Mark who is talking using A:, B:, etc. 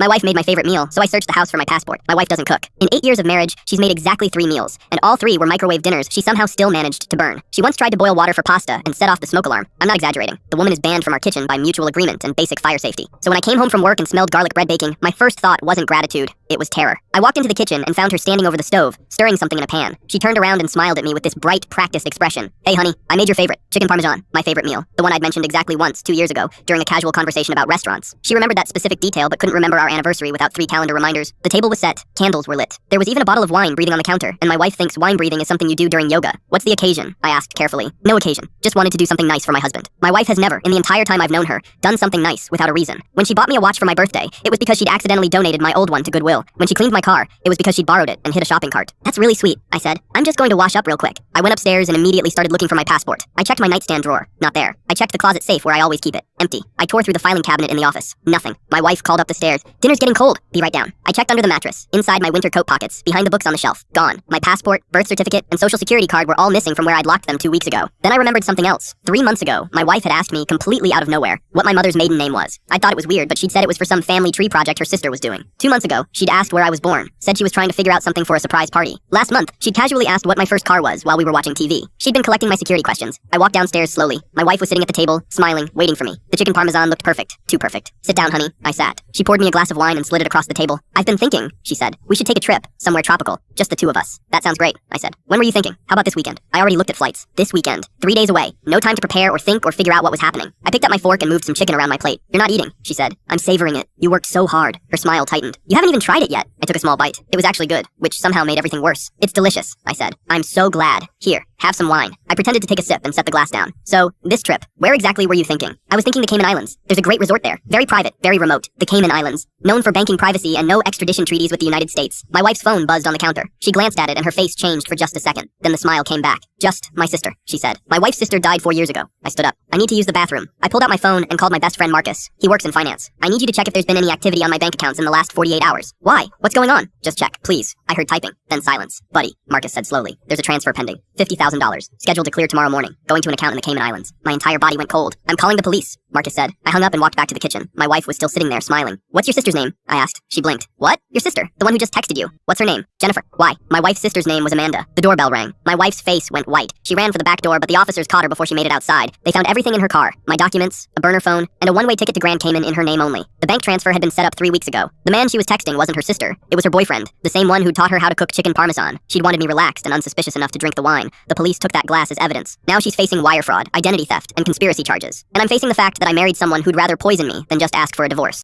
A: My wife made my favorite meal, so I searched the house for my passport. My wife doesn't cook. In 8 years of marriage, she's made exactly 3 meals, and all 3 were microwave dinners she somehow still managed to burn. She once tried to boil water for pasta and set off the smoke alarm. I'm not exaggerating. The woman is banned from our kitchen by mutual agreement and basic fire safety. So when I came home from work and smelled garlic bread baking, my first thought wasn't gratitude, it was terror. I walked into the kitchen and found her standing over the stove, stirring something in a pan. She turned around and smiled at me with this bright, practiced expression. Hey honey, I made your favorite, chicken parmesan, my favorite meal. The one I'd mentioned exactly once, 2 years ago, during a casual conversation about restaurants. She remembered that specific detail but couldn't remember our anniversary without 3 calendar reminders. The table was set, candles were lit. There was even a bottle of wine breathing on the counter, and my wife thinks wine breathing is something you do during yoga. What's the occasion? I asked carefully. No occasion. Just wanted to do something nice for my husband. My wife has never, in the entire time I've known her, done something nice without a reason. When she bought me a watch for my birthday, it was because she'd accidentally donated my old one to Goodwill. When she cleaned my car, it was because she'd borrowed it and hit a shopping cart. That's really sweet, I said. I'm just going to wash up real quick. I went upstairs and immediately started looking for my passport. I checked my nightstand drawer. Not there. I checked the closet safe where I always keep it. Empty. I tore through the filing cabinet in the office. Nothing. My wife called up the stairs. Dinner's getting cold. Be right down. I checked under the mattress, inside my winter coat pockets, behind the books on the shelf. Gone. My passport, birth certificate, and social security card were all missing from where I'd locked them 2 weeks ago. Then I remembered something else. 3 months ago, my wife had asked me completely out of nowhere what my mother's maiden name was. I thought it was weird, but she'd said it was for some family tree project her sister was doing. 2 months ago, she'd asked where I was born. Said she was trying to figure out something for a surprise party. Last month, she'd casually asked what my first car was while we were watching TV. She'd been collecting my security questions. I walked downstairs slowly. My wife was sitting at the table, smiling, waiting for me. The chicken parmesan looked perfect. Too perfect. Sit down, honey. I sat. She poured me a glass of wine and slid it across the table. I've been thinking, she said. We should take a trip, somewhere tropical. Just the 2 of us. That sounds great, I said. When were you thinking? How about this weekend? I already looked at flights. This weekend. 3 days away. No time to prepare or think or figure out what was happening. I picked up my fork and moved some chicken around my plate. You're not eating, she said. I'm savoring it. You worked so hard. Her smile tightened. You haven't even tried it yet. I took a small bite. It was actually good, which somehow made everything worse. It's delicious, I said. I'm so glad. Here, have some wine. I pretended to take a sip and set the glass down. So, this trip, where exactly were you thinking? I was thinking the Cayman Islands. There's a great resort there. Very private, very remote. The Cayman Islands. Known for banking privacy and no extradition treaties with the United States. My wife's phone buzzed on the counter. She glanced at it and her face changed for just a second. Then the smile came back. Just my sister, she said. My wife's sister died 4 years ago. I stood up. I need to use the bathroom. I pulled out my phone and called my best friend Marcus. He works in finance. I need you to check if there's been any activity on my bank accounts in the last 48 hours. Why? What's going on? Just check, please. I heard typing, then silence. Buddy, Marcus said slowly. There's a transfer pending. $50,000. Scheduled to clear tomorrow morning. Going to an account in the Cayman Islands. My entire body went cold. I'm calling the police, Marcus said. I hung up and walked back to the kitchen. My wife was still sitting there smiling. What's your sister's name? I asked. She blinked. What? Your sister. The one who just texted you. What's her name? Jennifer. Why? My wife's sister's name was Amanda. The doorbell rang. My wife's face went white. She ran for the back door, but the officers caught her before she made it outside. They found everything in her car. My documents, a burner phone, and a one-way ticket to Grand Cayman in her name only. The bank transfer had been set up 3 weeks ago. The man she was texting wasn't her sister. It was her boyfriend. The same one who taught her how to cook chicken parmesan. She'd wanted me relaxed and unsuspicious enough to drink the wine. The police took that glass as evidence. Now she's facing wire fraud, identity theft, and conspiracy charges. And I'm facing the fact that I married someone who'd rather poison me than just ask for a divorce.